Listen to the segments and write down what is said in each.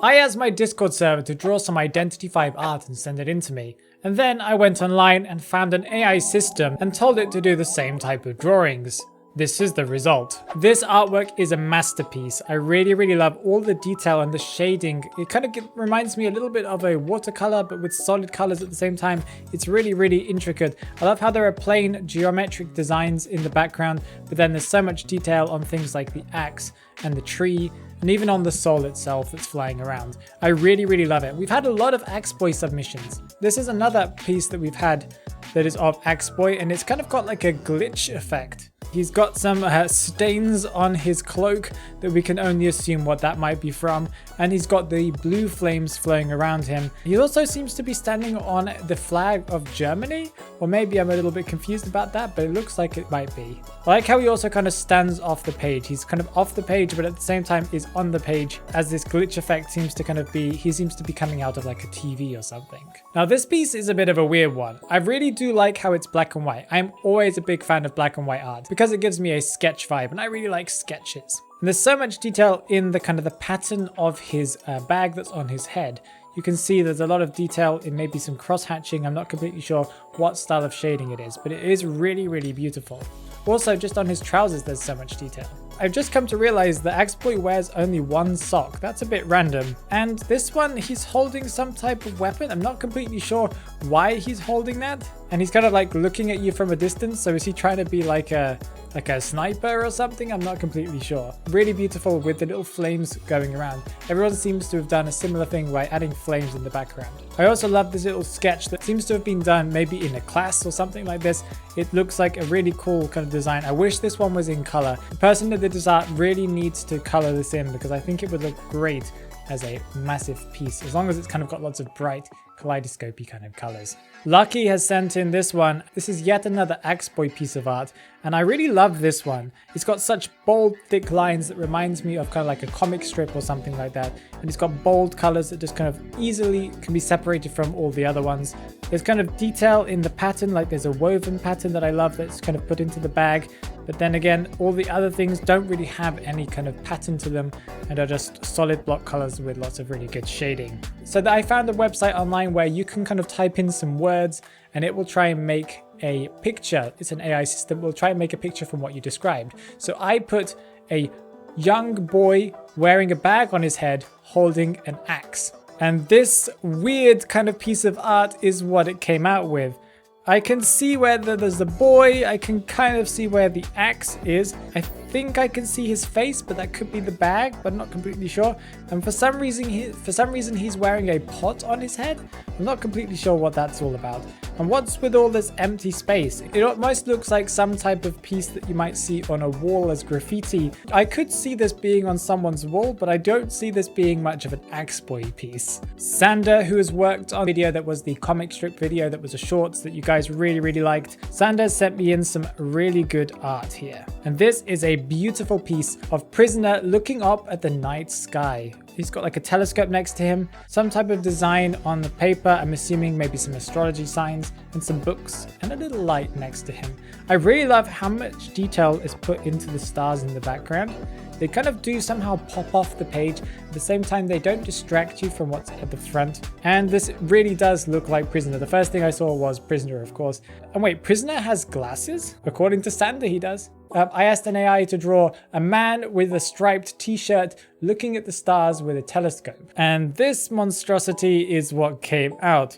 I asked my Discord server to draw some Identity 5 art and send it in to me. And then I went online and found an AI system and told it to do the same type of drawings. This is the result. This artwork is a masterpiece. I really love all the detail and the shading. It kind of reminds me a little bit of a watercolor, but with solid colors at the same time. It's really intricate. I love how there are plain geometric designs in the background, but then there's so much detail on things like the axe and the tree, and even on the soul itself that's flying around. I really love it. We've had a lot of Axe Boy submissions. This is another piece that we've had that is of Axe Boy, and it's kind of got like a glitch effect. He's got some stains on his cloak that we can only assume what that might be from, and he's got the blue flames flowing around him. He also seems to be standing on the flag of Germany, or maybe I'm a little bit confused about that, but it looks like it might be. I like how he also kind of stands off the page. He's kind of off the page, but at the same time is on the page, as this glitch effect seems to kind of be, he seems to be coming out of like a TV or something. Now this piece is a bit of a weird one. I really do like how it's black and white. I'm always a big fan of black and white art because it gives me a sketch vibe, and I really like sketches. And there's so much detail in the kind of the pattern of his bag that's on his head. You can see there's a lot of detail in maybe some cross hatching. I'm not completely sure what style of shading it is, but it is really beautiful. Also, just on his trousers, there's so much detail. I've just come to realize that Axe Boy wears only one sock. That's a bit random. And this one, he's holding some type of weapon. I'm not completely sure why he's holding that. And he's kind of like looking at you from a distance. So is he trying to be like a sniper or something? I'm not completely sure. Really beautiful with the little flames going around. Everyone seems to have done a similar thing by adding flames in the background. I also love this little sketch that seems to have been done maybe in a class or something like this. It looks like a really cool kind of design. I wish this one was in color. The person that did this art really needs to color this in because I think it would look great as a massive piece, as long as it's kind of got lots of bright kaleidoscopy kind of colors. Lucky has sent in this one. This is yet another Axe Boy piece of art, and I really love this one. It's got such bold, thick lines that reminds me of kind of like a comic strip or something like that. And it's got bold colors that just kind of easily can be separated from all the other ones. There's kind of detail in the pattern, like there's a woven pattern that I love that's kind of put into the bag. But then again, all the other things don't really have any kind of pattern to them and are just solid block colors with lots of really good shading. So I found a website online where you can kind of type in some words and it will try and make a picture. It's an AI system. It will try and make a picture from what you described. So I put a young boy wearing a bag on his head holding an axe. And this weird kind of piece of art is what it came out with. I can see where there's the boy. I can kind of see where the axe is. I think I can see his face, but that could be the bag, but I'm not completely sure. And for some reason he's wearing a pot on his head. I'm not completely sure what that's all about. And what's with all this empty space? It almost looks like some type of piece that you might see on a wall as graffiti. I could see this being on someone's wall, but I don't see this being much of an Axe Boy piece. Sander, who has worked on a video that was the comic strip video that was a shorts that you guys really liked. Sander sent me in some really good art here. And this is a beautiful piece of prisoner looking up at the night sky. He's got like a telescope next to him, some type of design on the paper. I'm assuming maybe some astrology signs and some books and a little light next to him. I really love how much detail is put into the stars in the background. They kind of do somehow pop off the page. At the same time, they don't distract you from what's at the front. And this really does look like Prisoner. The first thing I saw was Prisoner, of course. And wait, Prisoner has glasses? According to Sander, he does. I asked an AI to draw a man with a striped t-shirt looking at the stars with a telescope. And this monstrosity is what came out.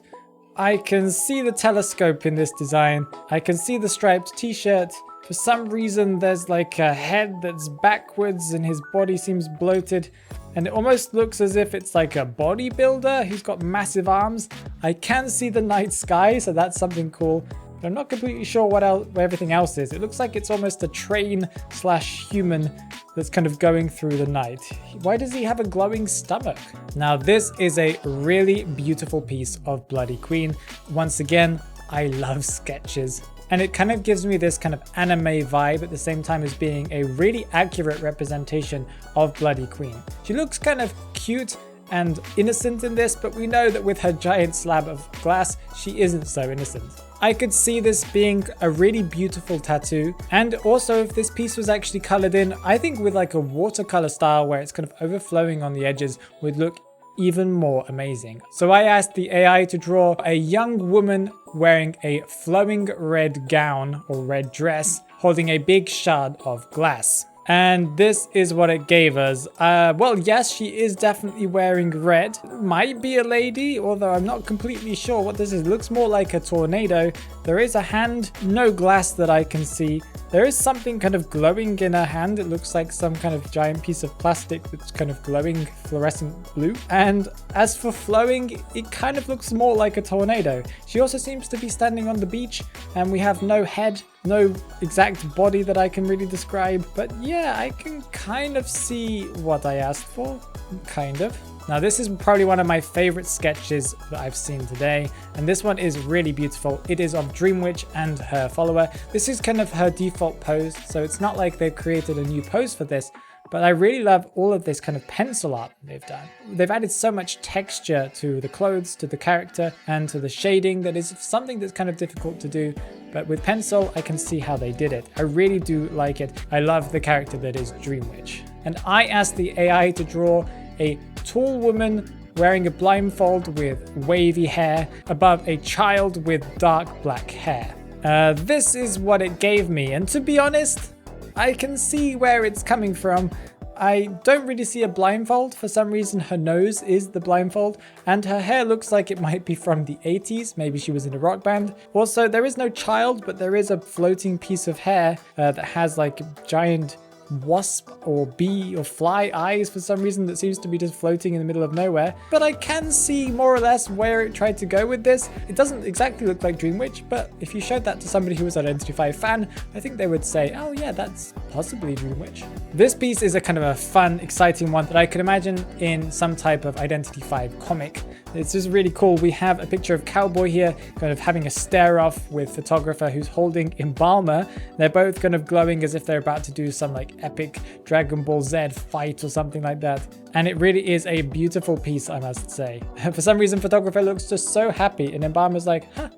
I can see the telescope in this design. I can see the striped t-shirt. For some reason, there's like a head that's backwards and his body seems bloated. And it almost looks as if it's like a bodybuilder. He's got massive arms. I can see the night sky, so that's something cool. But I'm not completely sure what everything else is. It looks like it's almost a train slash human that's kind of going through the night. Why does he have a glowing stomach? Now, this is a really beautiful piece of Bloody Queen. Once again, I love sketches. And it kind of gives me this kind of anime vibe at the same time as being a really accurate representation of Bloody Queen. She looks kind of cute and innocent in this, but we know that with her giant slab of glass, she isn't so innocent. I could see this being a really beautiful tattoo. And also if this piece was actually colored in, I think with like a watercolor style where it's kind of overflowing on the edges would look even more amazing. So I asked the AI to draw a young woman wearing a flowing red gown or red dress, holding a big shard of glass. And this is what it gave us. Well, yes, she is definitely wearing red. Might be a lady, although I'm not completely sure what this is. It looks more like a tornado. There is a hand, no glass that I can see. There is something kind of glowing in her hand. It looks like some kind of giant piece of plastic that's kind of glowing fluorescent blue. And as for flowing, it kind of looks more like a tornado. She also seems to be standing on the beach, and we have no head, no exact body that I can really describe. But yeah, I can kind of see what I asked for, kind of. Now this is probably one of my favorite sketches that I've seen today, and this one is really beautiful. It is of Dream Witch and her follower. This is kind of her default pose, so it's not like they've created a new pose for this, but I really love all of this kind of pencil art they've done. They've added so much texture to the clothes, to the character, and to the shading that is something that's kind of difficult to do. But with pencil, I can see how they did it. I really do like it. I love the character that is Dream Witch. And I asked the AI to draw a tall woman wearing a blindfold with wavy hair above a child with dark black hair. This is what it gave me, and to be honest, I can see where it's coming from. I don't really see a blindfold. For some reason, her nose is the blindfold, and her hair looks like it might be from the 80s. Maybe she was in a rock band. Also, there is no child, but there is a floating piece of hair that has like giant wasp or bee or fly eyes for some reason that seems to be just floating in the middle of nowhere. But I can see more or less where it tried to go with this. It doesn't exactly look like Dream Witch, but if you showed that to somebody who was an Identity V fan, I think they would say, oh yeah, that's possibly Dream Witch. This piece is a kind of a fun, exciting one that I could imagine in some type of Identity V comic. It's just really cool. We have a picture of Cowboy here kind of having a stare off with photographer who's holding Embalmer. They're both kind of glowing as if they're about to do some like epic Dragon Ball Z fight or something like that. And it really is a beautiful piece, I must say. For some reason, photographer looks just so happy, and Embalmer's like, huh,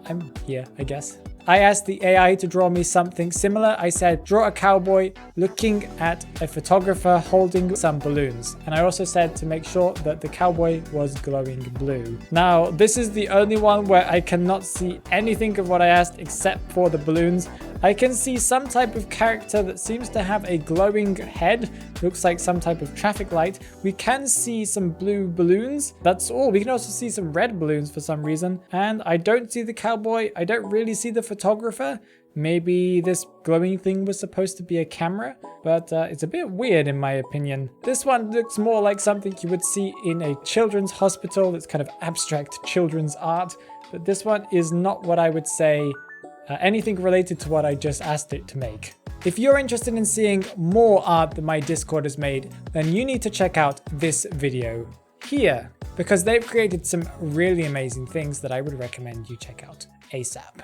I'm here, I guess. I asked the AI to draw me something similar. I said, draw a cowboy looking at a photographer holding some balloons. And I also said to make sure that the cowboy was glowing blue. Now, this is the only one where I cannot see anything of what I asked except for the balloons. I can see some type of character that seems to have a glowing head, looks like some type of traffic light. We can see some blue balloons. That's all. We can also see some red balloons for some reason. And I don't see the cowboy. I don't really see the photographer. Maybe this glowing thing was supposed to be a camera, but it's a bit weird in my opinion. This one looks more like something you would see in a children's hospital. It's kind of abstract children's art, but this one is not what I would say anything related to what I just asked it to make. If you're interested in seeing more art that my Discord has made, then you need to check out this video here, because they've created some really amazing things that I would recommend you check out ASAP.